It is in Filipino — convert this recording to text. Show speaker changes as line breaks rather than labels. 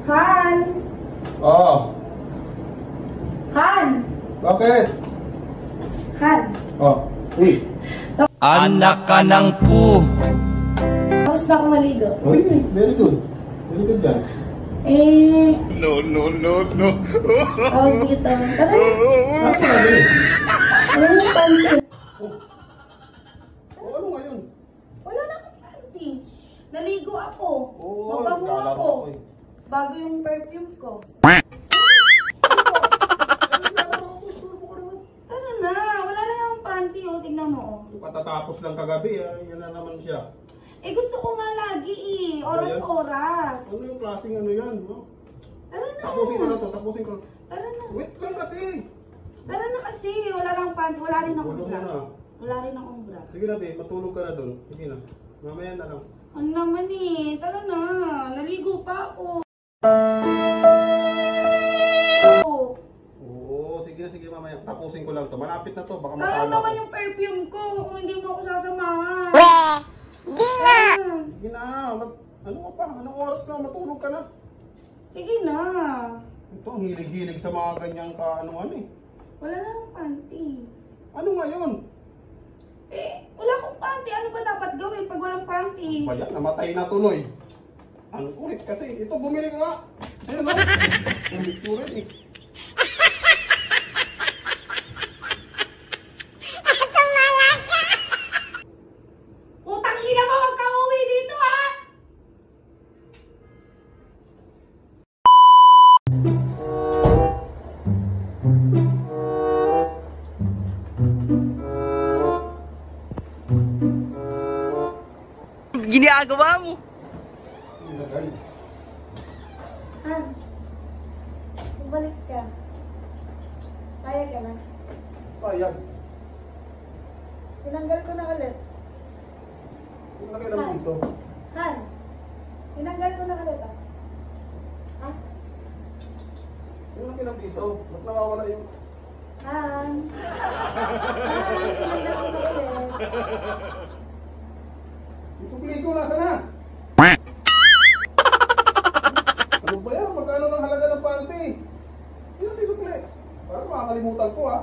Han!
Oo.
Han!
Bakit?
Han!
Oh. Uy.
Anak ka ng pu.
Tapos na ako maligo.
Uy, very good. Very good yan.
No.
Tawag dito. Tara!
Ano na din?
Ano yung panty?
O ano ngayon?
Wala na akong panty. Naligo ako.
Oo,
Mabango
naglalaro
ako.
ako eh.
Bago yung perfume ko. Tara na! Wala na nga akong panty, oh. Tignan mo, oh.
Katatapos lang kagabi, yan na naman siya.
Eh, gusto ko nga lagi, eh. Oras-oras.
Ano yung klaseng ano yan? No?
Tara na!
Tapusin ko na to, tapusin ko na.
Tara na!
Wait lang kasi!
Tara na kasi! Wala lang panty. Wala rin akong
Tulog
bra.
mo na.
Wala rin akong bra.
Sige na, be, matulog ka na doon. Sige na. Mamaya na lang.
Ano naman eh? Tara na! Naligo pa ako.
Oo, sige na, sige mamaya. Tapusin ko lang to. Malapit na to, baka
Sayang
matalo.
naman yung perfume ko kung hindi mo ako sasamahan.
Di na!
Sige na, ano ka pa? Anong oras na? Matulog ka na.
Sige na.
Ito, ang hilig-hilig sa mga ganyang ka-ano-ano eh.
Wala na akong panty.
Ano ngayon?
Eh, wala akong panty. Ano ba dapat gawin pag walang panty?
Bayan, namatay na tuloy. Ang kulit kasi. Ito, bumili ka nga. Ayun o. Kulit kulit eh.
Utang ina mo! Huwag ka uwi dito, ha!
Ginagawa mo.
Ilagay.
Han, bumalik ka. Kaya ka na.
Payag.
Tinanggal ko na ulit.
Kung lagay lang dito.
Han, tinanggal ko na ulit, ah. Ha?
Kung lagay lang dito. Ba't nawawala yung...
Han. Han, tinanggal ko na ulit.
Yung supli ko, nasa na? Ano ba yan? Magkano ng halaga ng panty? Yan si supli. Parang makakalimutan ko ah.